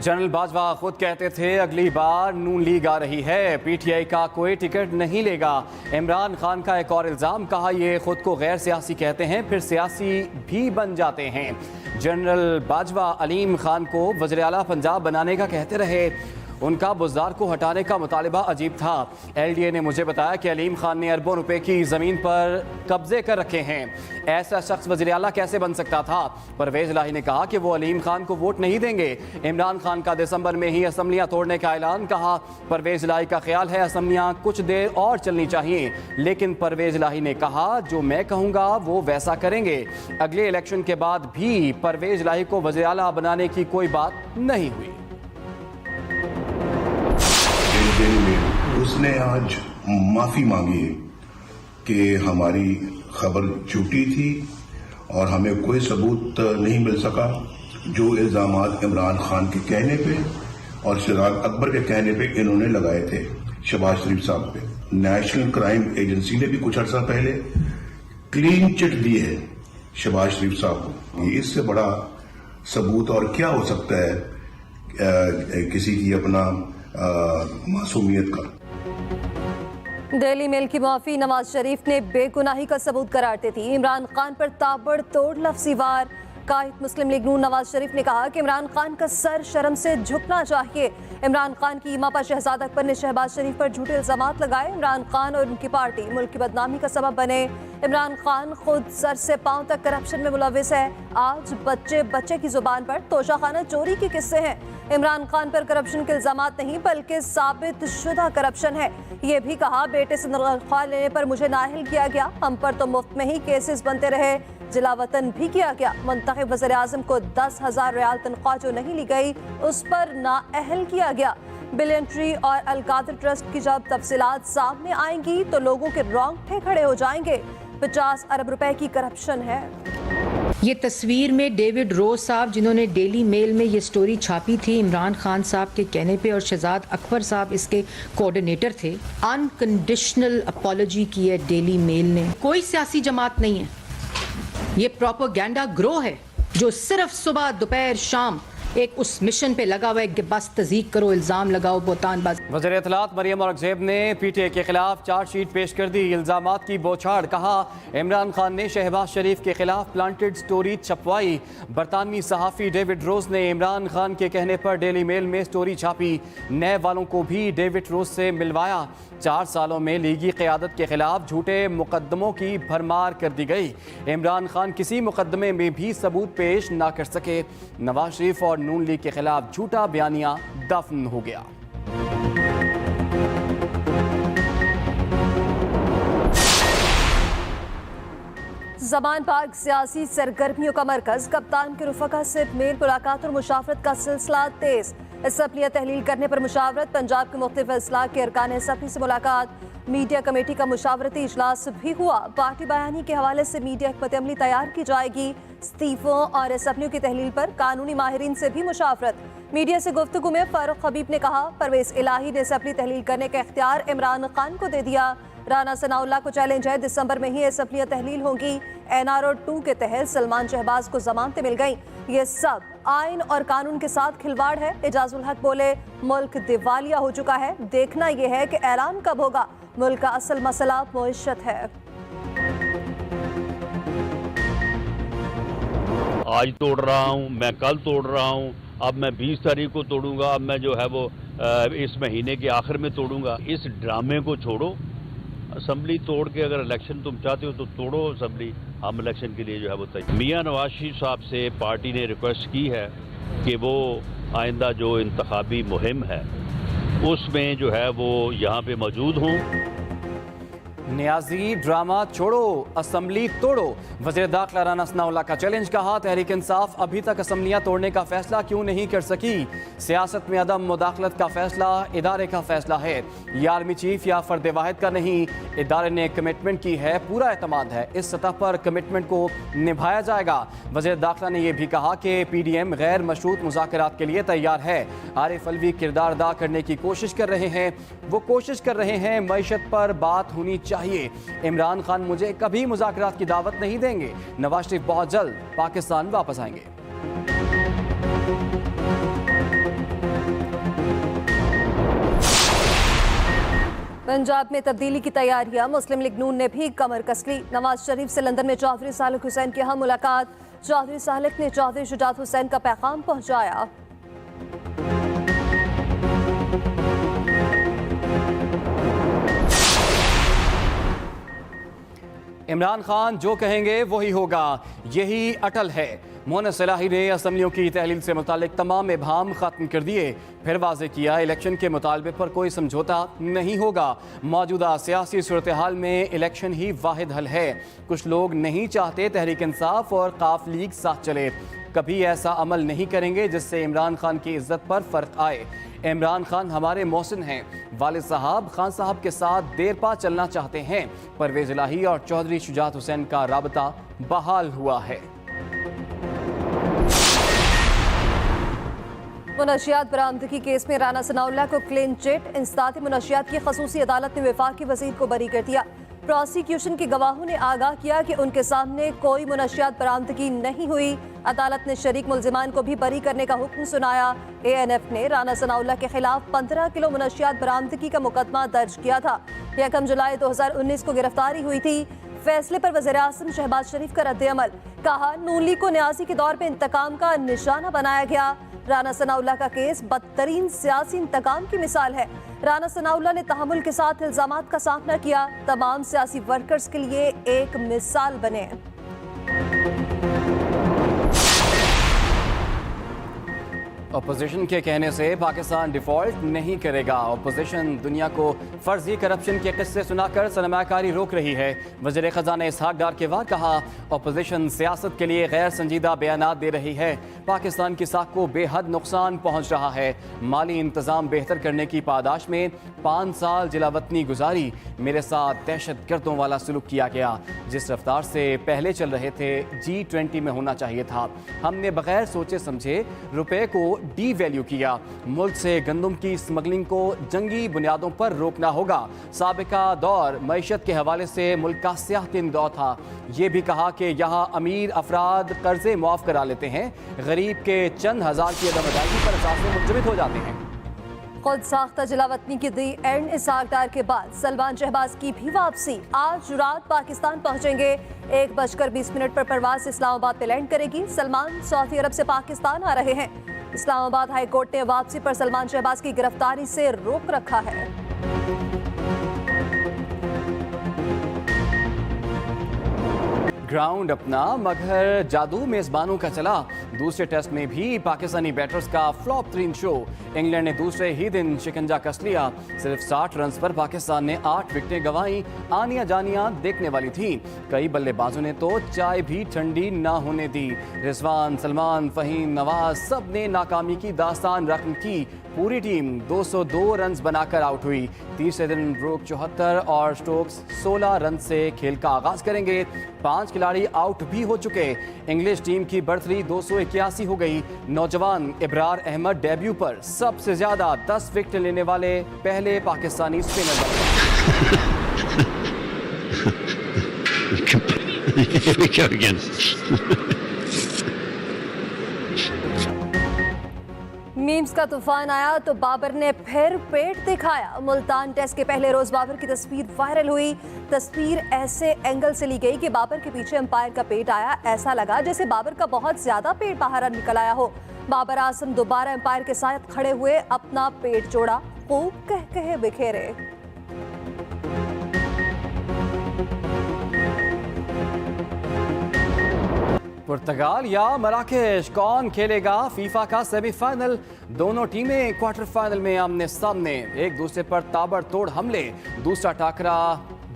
General Bajwa खुद कहते थे अगली बार नून लीग आ रही है, पीटीआई का कोई टिकट नहीं लेगा। इमरान खान का एक और इल्ज़ाम, कहा ये खुद को गैर सियासी कहते हैं फिर सियासी भी बन जाते हैं। जनरल बाजवा अलीम खान को वज़ीर आला पंजाब बनाने का कहते रहे, उनका बुज़दार को हटाने का मुतालिबा अजीब था। एलडीए ने मुझे बताया कि अलीम खान ने अरबों रुपए की ज़मीन पर कब्जे कर रखे हैं, ऐसा शख्स वज़ीर आला कैसे बन सकता था। परवेज़ इलाही ने कहा कि वो अलीम खान को वोट नहीं देंगे। इमरान खान का दिसंबर में ही असम्बलियाँ तोड़ने का ऐलान, कहा परवेज़ इलाही का ख्याल है असम्बलियाँ कुछ देर और चलनी चाहिए, लेकिन परवेज़ इलाही ने कहा जो मैं कहूँगा वो वैसा करेंगे। अगले इलेक्शन के बाद भी परवेज़ इलाही को वज़ीर आला बनाने की कोई बात नहीं हुई। उसने आज माफी मांगी है कि हमारी खबर झूठी थी और हमें कोई सबूत नहीं मिल सका। जो इल्जामात इमरान खान के कहने पे और चिराग अकबर के कहने पे इन्होंने लगाए थे शहबाज शरीफ साहब पे। नेशनल क्राइम एजेंसी ने भी कुछ अर्सा पहले क्लीन चिट दी है शहबाज शरीफ साहब को। इससे बड़ा सबूत और क्या हो सकता है किसी की अपना मासूमियत का। डेली मेल की मुआफी नवाज शरीफ ने बेगुनाही का सबूत करार दी थी। इमरान खान पर ताबड़तोड़ लफ्ज़ी वार। कायद मुस्लिम लीग नून नवाज शरीफ ने कहा कि इमरान खान का सर शर्म से झुकना चाहिए। इमरान खान की ईमा पर शहजाद अकबर ने शहबाज शरीफ पर झूठे इल्जामात लगाए। इमरान खान और उनकी पार्टी मुल्क की बदनामी का सबब बने। इमरान खान खुद सर से पांव तक करप्शन में मुलविस है। आज बच्चे बच्चे की जुबान पर तोशाखाना चोरी के किस्से हैं। इमरान खान पर करप्शन के इल्जामात नहीं बल्कि साबित शुदा करप्शन है। ये भी कहा बेटे से तनख्वाह लेने पर मुझे नाअहल किया गया, हम पर तो मुफ्त में ही केसेस बनते रहे, जिलावतन भी किया गया। मुंतखब वज़ीर आज़म को 10,000 रियाल तनख्वाह जो नहीं ली गई उस पर नाअहल किया गया। बिलियन ट्री और अल-कादिर ट्रस्ट की जब तफसीलात सामने आएंगी तो लोगों के रोंगटे खड़े हो जाएंगे। 50 अरब रुपए की करप्शन है। ये तस्वीर में डेविड रोज साहब जिन्होंने डेली मेल में ये स्टोरी छापी थी इमरान खान साहब के कहने पे, और शहजाद अकबर साहब इसके कोऑर्डिनेटर थे। अनकंडीशनल अपॉलॉजी की है डेली मेल ने। कोई सियासी जमात नहीं है, ये प्रोपेगेंडा ग्रोह है जो सिर्फ सुबह दोपहर शाम एक उस मिशन पे लगा हुआ है कि बस तज़ीक करो, इल्ज़ाम लगाओ, बोतानबाज़ी। वज़ीर इत्तलात मरियम औरंगज़ेब ने पीटीआई के खिलाफ चार्जशीट पेश कर दी, इल्ज़ामात की बौछार। कहा इमरान खान ने शहबाज शरीफ के खिलाफ प्लांटेड स्टोरी छपवाई। बरतानवी सहाफ़ी डेविड रोज ने इमरान खान के कहने पर डेली मेल में स्टोरी छापी। नए वालों को भी डेविड रोज से मिलवाया। 4 सालों में लीगी क़यादत के खिलाफ झूठे मुकदमों की भरमार कर दी गई। इमरान खान किसी मुकदमे में भी सबूत पेश ना कर सके। नवाज शरीफ और नून लीग के खिलाफ झूठा बयानिया दफन हो गया। ज़मान पार्क सियासी सरगर्मियों का मरकज। कप्तान के रुफ़का से मेल मुलाकात और मुशावरत का सिलसिला तेज। असम्बलियाँ तहलील करने पर मुशावरत। पंजाब के मुख्तलिफ अजला के अरकान असम्बली से मुलाकात। मीडिया कमेटी का मुशावरती इजलास भी हुआ। पार्टी बयानी के हवाले से मीडिया हिकमत अमली तैयार की जाएगी। इस्तीफों और असम्बलियों की तहलील पर कानूनी माहिरीन से भी मुशावरत। मीडिया से गुफ्तगू में फारूक हबीब ने कहा परवेज़ इलाही ने असम्बली तहलील करने का इख्तियार इमरान खान को दे दिया। राना सनाउल्लाह को चैलेंज है, दिसंबर में ही असम्बलियाँ तहलील होंगी। NRO 2 के तहत सलमान शहबाज को जमानतें मिल गई। ये सब आइन और कानून के साथ खिलवाड़ है। एजाजुल हक बोले मुल्क दिवालिया हो चुका है, देखना यह है कि ऐलान कब होगा। मुल्क का असल मसला मईशत है। आज तोड़ रहा हूँ, मैं कल तोड़ रहा हूँ, अब मैं 20 तारीख को तोड़ूंगा, अब मैं जो है वो इस महीने के आखिर में तोड़ूंगा। इस ड्रामे को छोड़ो। असम्बली तोड़ के अगर इलेक्शन तुम चाहते हो तो तोड़ो असम्बली, हम इलेक्शन के लिए जो है वो तैयार। मियां नवाज शरीफ साहब से पार्टी ने रिक्वेस्ट की है कि वो आइंदा जो इंतखाबी मुहिम है उसमें जो है वो यहाँ पे मौजूद हों। नियाजी ड्रामा छोड़ो, असम्बली तोड़ो। वज़ीर दाखिला राना सनाउल्लाह का चैलेंज। कहा तहरीक इंसाफ अभी तक असम्बलियाँ तोड़ने का फैसला क्यों नहीं कर सकी। सियासत में अदम मुदाखलत का फैसला इदारे का फैसला है, ये आर्मी चीफ या फर्द वाहिद का नहीं। इदारे ने कमिटमेंट की है, पूरा एतमाद है, इस सतह पर कमिटमेंट को निभाया जाएगा। वज़ीर दाखिला ने यह भी कहा कि PDM गैर मशरूत मुज़ाकरात के लिए तैयार है। आरिफ अलवी किरदार अदा करने की कोशिश कर रहे हैं, वो कोशिश कर रहे हैं मईशत पर बात होनी चाहिए। इमरान खान मुझे कभी मुज़ाकरात की दावत नहीं देंगे। नवाज शरीफ बहुत जल्द पाकिस्तान वापस आएंगे। पंजाब में तब्दीली की तैयारियां, मुस्लिम लीग नून ने भी कमर कस ली। नवाज शरीफ से लंदन में चौधरी सालिक हुसैन की अहम मुलाकात। चौधरी सालिक ने चौधरी शुजात हुसैन का पैगाम पहुंचाया। इमरान खान जो कहेंगे वही होगा, यही अटल है। मोहन इलाही ने असम्बलियों की तहलील से मुतालिक तमाम इबहाम खत्म कर दिए। फिर वाज़े किया, इलेक्शन के मुतालबे पर कोई समझौता नहीं होगा। मौजूदा सियासी सूरत हाल में इलेक्शन ही वाहिद हल है। कुछ लोग नहीं चाहते तहरीक इंसाफ और काफ लीग साथ चले। कभी ऐसा अमल नहीं करेंगे जिससे इमरान खान की इज्जत पर फ़र्क आए। इमरान खान हमारे मोहसिन हैं। वालिद साहब खान साहब के साथ देर पा चलना चाहते हैं। परवेज़ इलाही और चौधरी शुजात हुसैन का राबता बहाल हुआ है। मुनशियात बरामदगी केस में राना सनाउल्लाह को क्लीन चिट। इंसदाती मुनशियात की खसूसी अदालत ने वफाकी वज़ीर को बरी कर दिया। प्रोसिक्यूशन के गवाहों ने आगाह किया कि उनके सामने कोई मुनशियात बरामदगी नहीं हुई। अदालत ने शरीक मुल्जिमान को भी बरी करने का हुक्म सुनाया। ANF ने राना सनाउल्लाह के खिलाफ 15 किलो मुनशियात बरामदगी का मुकदमा दर्ज किया था। 1 जुलाई 2019 को गिरफ्तारी हुई थी। फैसले पर वज़ीर आज़म शहबाज शरीफ का रद्द-ए-अमल। कहा, नून लीग को न्यासी के दौर पे इंतकाम का निशाना बनाया गया। राना सनाउल्लाह का केस बदतरीन सियासी इंतकाम की मिसाल है। राना सनाउल्लाह ने तहम्मुल के साथ इल्जामात का सामना किया। तमाम सियासी वर्कर्स के लिए एक मिसाल बने। अपोजिशन के कहने से पाकिस्तान डिफॉल्ट नहीं करेगा। अपोजिशन दुनिया को फर्जी करप्शन के किस्से सुनाकर सरमायाकारी रोक रही है। वज़ीर ख़ज़ाना इसहाक डार के बाद कहा, अपोजिशन सियासत के लिए गैर संजीदा बयानात दे रही है। पाकिस्तान की साख को बेहद नुकसान पहुँच रहा है। माली इंतज़ाम बेहतर करने की पादाश में 5 साल जिलावतनी गुजारी। मेरे साथ दहशत गर्दों वाला सलूक किया गया। जिस रफ्तार से पहले चल रहे थे G20 में होना चाहिए था। हमने बगैर सोचे समझे रुपए को डी वैल्यू किया। मुल्क से गंदम की स्मगलिंग को जंगी बुनियादों पर रोकना होगा। साबिका दौर मईशत के हवाले से मुल्क का सियाहतिन दौर था। ये भी कहा कि यहाँ अमीर अफराद कर्जे मुआफ करा लेते हैं, गरीब के चंद हज़ार की अदम अदायगी पर असासे मुंजमद हो जाते हैं। खुद साख्ता जिलावतनी की दी एंड इसहाक डार के बाद सलमान शहबाज की भी वापसी। आज रात पाकिस्तान पहुंचेंगे। 1:20 पर परवाज इस्लामाबाद पे लैंड करेगी। सलमान सऊदी अरब से पाकिस्तान आ रहे हैं। इस्लामाबाद हाई कोर्ट ने वापसी पर सलमान शहबाज की गिरफ्तारी से रोक रखा है। ग्राउंड अपना मगर जादू मेजबानों का चला। दूसरे टेस्ट में भी पाकिस्तानी बैटर्स का फ्लॉप तरीन शो। इंग्लैंड ने दूसरे ही दिन शिकंजा कस लिया। सिर्फ 60 रन पर पाकिस्तान ने 8 विकेटें गंवाई। आनिया जानिया देखने वाली थी। कई बल्लेबाजों ने तो चाय भी ठंडी ना होने दी। रिजवान, सलमान, फहीम, नवाज सब ने नाकामी की दास्तान रकम की। पूरी टीम 202 रन बनाकर आउट हुई। तीसरे दिन ब्रूक 74 और स्टोक्स 16 रन से खेल का आगाज करेंगे। 5 खिलाड़ी आउट भी हो चुके। इंग्लिश टीम की बर्तरी 281 हो गई। नौजवान इब्रार अहमद डेब्यू पर सबसे ज्यादा 10 विकेट लेने वाले पहले पाकिस्तानी स्पिनर बने। मीम्स का तूफान आया तो बाबर ने फिर पेट दिखाया। मुल्तान टेस्ट के पहले रोज बाबर की तस्वीर वायरल हुई। तस्वीर ऐसे एंगल से ली गई कि बाबर के पीछे अंपायर का पेट आया। ऐसा लगा जैसे बाबर का बहुत ज्यादा पेट बाहर निकल आया हो। बाबर आजम दोबारा अंपायर के साथ खड़े हुए अपना पेट जोड़ा, खूब कह बिखेरे। पुर्तगाल या मराकेश, कौन खेलेगा फीफा का सेमीफाइनल? दोनों टीमें क्वार्टर फाइनल में आमने सामने। एक दूसरे पर ताबड़तोड़ हमले। दूसरा टाकरा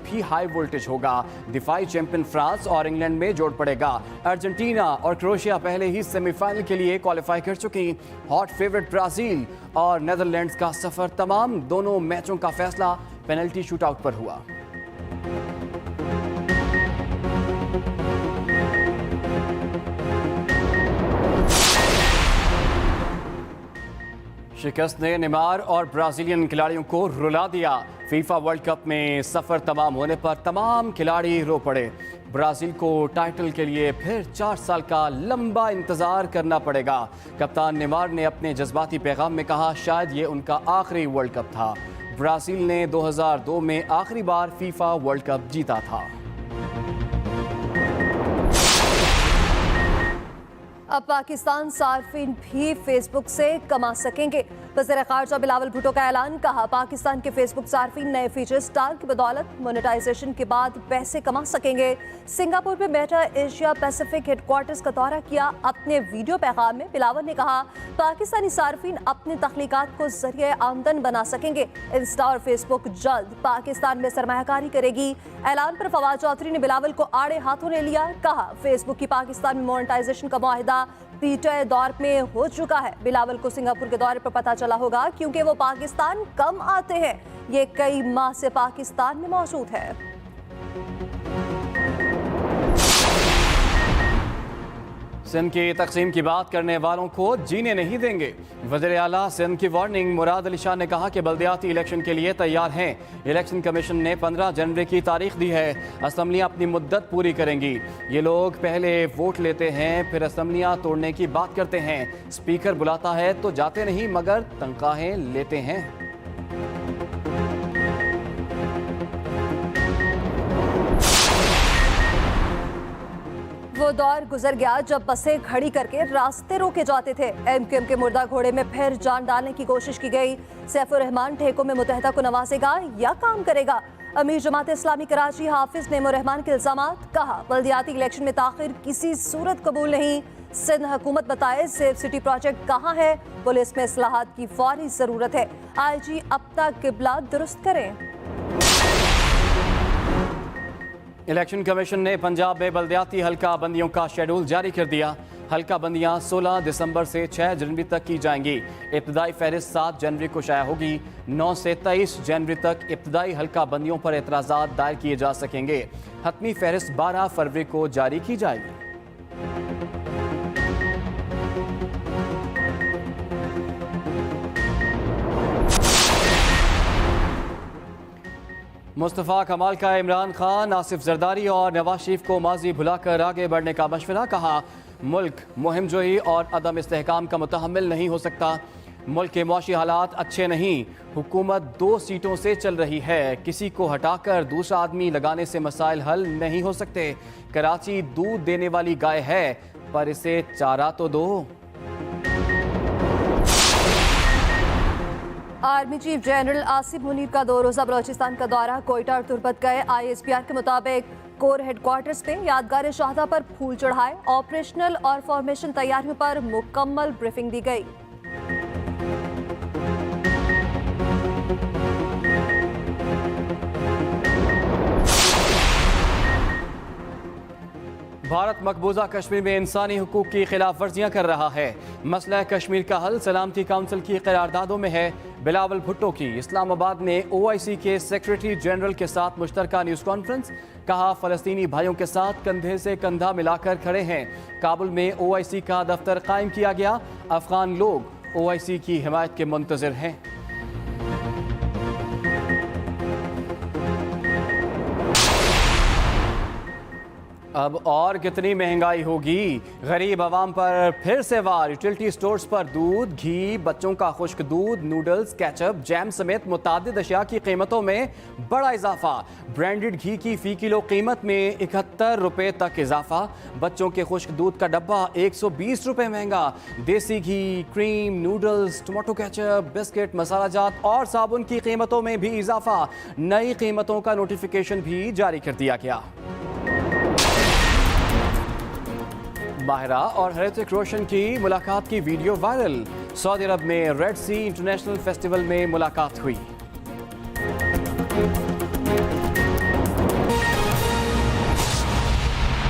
भी हाई वोल्टेज होगा। दिफाई चैंपियन फ्रांस और इंग्लैंड में जोड़ पड़ेगा। अर्जेंटीना और क्रोएशिया पहले ही सेमीफाइनल के लिए क्वालिफाई कर चुकी। हॉट फेवरेट ब्राजील और नेदरलैंड्स का सफर तमाम। दोनों मैचों का फैसला पेनल्टी शूटआउट पर हुआ। शिकस्त ने नेमार और ब्राजीलियन खिलाड़ियों को रुला दिया। फीफा वर्ल्ड कप में सफर तमाम होने पर तमाम खिलाड़ी रो पड़े। ब्राजील को टाइटल के लिए फिर 4 साल का लंबा इंतजार करना पड़ेगा। कप्तान नेमार ने अपने जज्बाती पैगाम में कहा, शायद ये उनका आखिरी वर्ल्ड कप था। ब्राजील ने 2002 में आखिरी बार फीफा वर्ल्ड कप जीता था। अब पाकिस्तान सार्फिन भी फेसबुक से कमा सकेंगे। वज़ीर ख़ारजा बिलावल भुट्टो का ऐलान, कहा पाकिस्तान के फेसबुक सार्फिन नए फीचर स्टार की बदौलत मोनेटाइजेशन के बाद पैसे कमा सकेंगे। सिंगापुर में मेटा एशिया पैसिफिक हेडक्वार्टर्स का दौरा किया। अपने वीडियो पैगाम में बिलावल ने कहा पाकिस्तानी सार्फिन अपनी तख्लीकात को जरिए आमदन बना सकेंगे। इंस्टा और फेसबुक जल्द पाकिस्तान में सरमायाकारी करेगी। ऐलान पर फवाद चौधरी ने बिलावल को आड़े हाथों ले लिया। कहा फेसबुक की पाकिस्तान में मोनेटाइजेशन का मुआहिदा पीटीआई दौर में हो चुका है। बिलावल को सिंगापुर के दौरे पर पता चला होगा क्योंकि वो पाकिस्तान कम आते हैं। ये कई माह से पाकिस्तान में मौजूद है। सिंध की तकसीम की बात करने वालों को जीने नहीं देंगे। वज़ीर आला सिंध की वार्निंग। मुराद अली शाह ने कहा कि बल्दियाती इलेक्शन के लिए तैयार हैं। इलेक्शन कमीशन ने 15 जनवरी की तारीख दी है। असम्बलियाँ अपनी मुद्दत पूरी करेंगी। ये लोग पहले वोट लेते हैं, फिर असम्बलियाँ तोड़ने की बात करते हैं। स्पीकर बुलाता है तो जाते नहीं, मगर तनख्वाहें लेते हैं। वो दौर गुजर गया जब बसें खड़ी करके रास्ते रोके जाते थे। एमक्यूएम के मुर्दा घोड़े में फिर जान डालने की कोशिश की गई। सैफुर रहमान ठेकों में मुतहदा को नवाजेगा या काम करेगा? अमीर जमात इस्लामी कराची हाफिज नेमो रहमान के इल्जामात। कहा बल्दियाती इलेक्शन में ताखिर किसी सूरत कबूल नहीं। सिंध हुकूमत बताए सेफ सिटी प्रोजेक्ट कहाँ है? पुलिस में इस्लाहात की फौरी जरूरत है। IG अब तक किबला दुरुस्त करें। इलेक्शन कमीशन ने पंजाब में बल्दियाती हल्का बंदियों का शेड्यूल जारी कर दिया। हल्का बंदियाँ 16 दिसंबर से 6 जनवरी तक की जाएंगी। इब्तदाई फहरिस्त 7 जनवरी को शाया होगी। 9 से 23 जनवरी तक इब्तदाई हल्का बंदियों पर एतराज़ात दायर किए जा सकेंगे। हतमी फहरिस्त 12 फरवरी को जारी की जाएगी। मुस्तफ़ा कमाल का इमरान खान, आसिफ जरदारी और नवाज शरीफ को माजी भुलाकर आगे बढ़ने का मशवरा। कहा मुल्क मुहिम जोई और अदम इस्तेहकाम का मुतहम्मिल नहीं हो सकता। मुल्क के मुआशी हालात अच्छे नहीं। हुकूमत 2 सीटों से चल रही है। किसी को हटाकर दूसरा आदमी लगाने से मसाइल हल नहीं हो सकते। कराची दूध देने वाली गाय है, पर इसे चारा तो दो। Army chief general Asif Munir का 2 रोज़ा बलोचिस्तान का दौरा। कोयटा और तुर्बत गए। ISPR के मुताबिक कोर हेडक्वार्टर्स पे यादगार शहादा पर फूल चढ़ाए। ऑपरेशनल और फॉर्मेशन तैयारियों पर मुकम्मल ब्रीफिंग दी गई। भारत मकबूजा कश्मीर में इंसानी हुकूक की खिलाफ वर्जियाँ कर रहा है। मसला कश्मीर का हल सलामती काउंसिल की करारदादों में है। बिलावल भुट्टो की इस्लामाबाद में OIC के सेक्रेटरी जनरल के साथ मुश्तरका न्यूज़ कॉन्फ्रेंस। कहा फ़लस्तीनी भाइयों के साथ कंधे से कंधा मिलाकर खड़े हैं। काबुल में OIC का दफ्तर कायम किया गया। अफगान लोग OIC की हिमायत के मुंतज़िर हैं। अब और कितनी महंगाई होगी? गरीब आवाम पर फिर से वार। यूटिलिटी स्टोर्स पर दूध, घी, बच्चों का खुश्क दूध, नूडल्स, केचप, जैम समेत मुतादिद अशिया की कीमतों में बड़ा इजाफा। ब्रांडेड घी की फ़ी किलो कीमत में 71 रुपये तक इजाफा। बच्चों के खुश्क दूध का डब्बा 120 रुपये महंगा। देसी घी, cream, noodles, tomato ketchup, biscuit, masala जात और साबुन की कीमतों में भी इजाफा। नई कीमतों का नोटिफिकेशन भी जारी कर दिया गया। माहिरा और ऋतिक रोशन की मुलाकात की वीडियो वायरल। सऊदी अरब में रेड सी इंटरनेशनल फेस्टिवल में मुलाकात हुई।